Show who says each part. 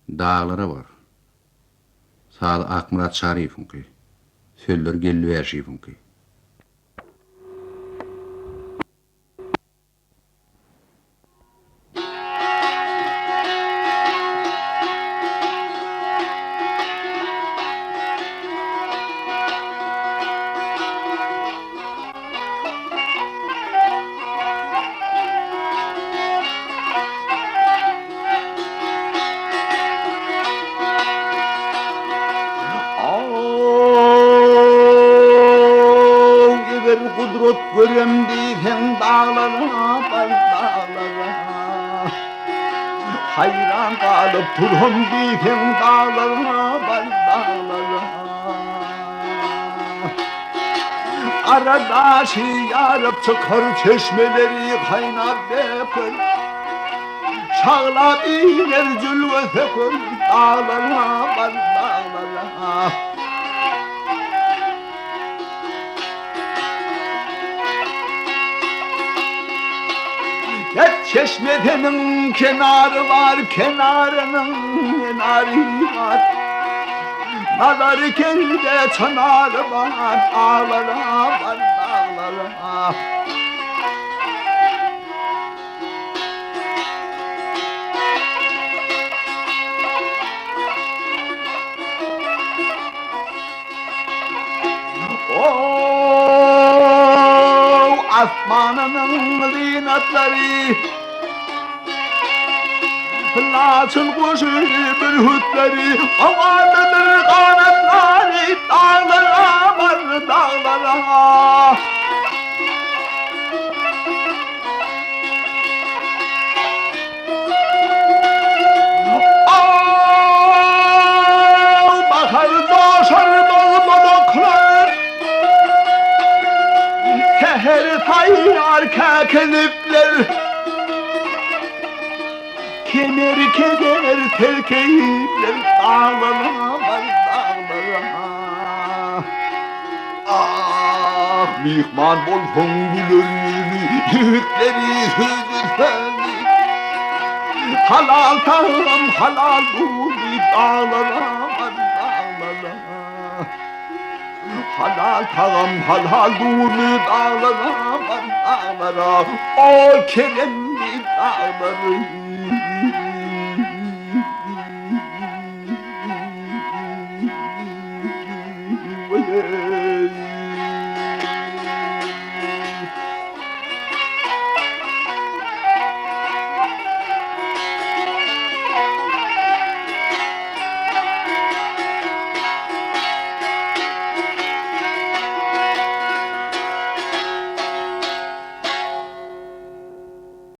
Speaker 1: Dağlara var. Sağ Akmurat Şarif'inki. Söller gelli Şarif'inki.
Speaker 2: Kudret görem diyken dağlara, bal dağlara. Hayran kalıp durum diyken dağlara, bal dağlara. Aradaşı yarıp çıkar çeşmeleri kaynar depar. Çağla iner zülve tekör dağlara, bal dağlara. Hep çeşmedenin kenarı var, kenarının kenarı var. Nazarı kelde çanarı var, dağlara var, dağlara. Asmanının zinatları, laçın kuşu bürhütleri, havalıdır kanatları, dağlara var, dağlara. Bakar doşar bol bodoklar, teher tayar kekelipler, kemer keder terkeyipler, dağlara var, dağlara. Ah, mihman bol hongülörlü, yükleri hüzüfeli. Halal tağım, halal buğdi, dağlara var, dağlara. Halal tağım, halal buğdi, dağlara var, dağlara. O keremli dağları.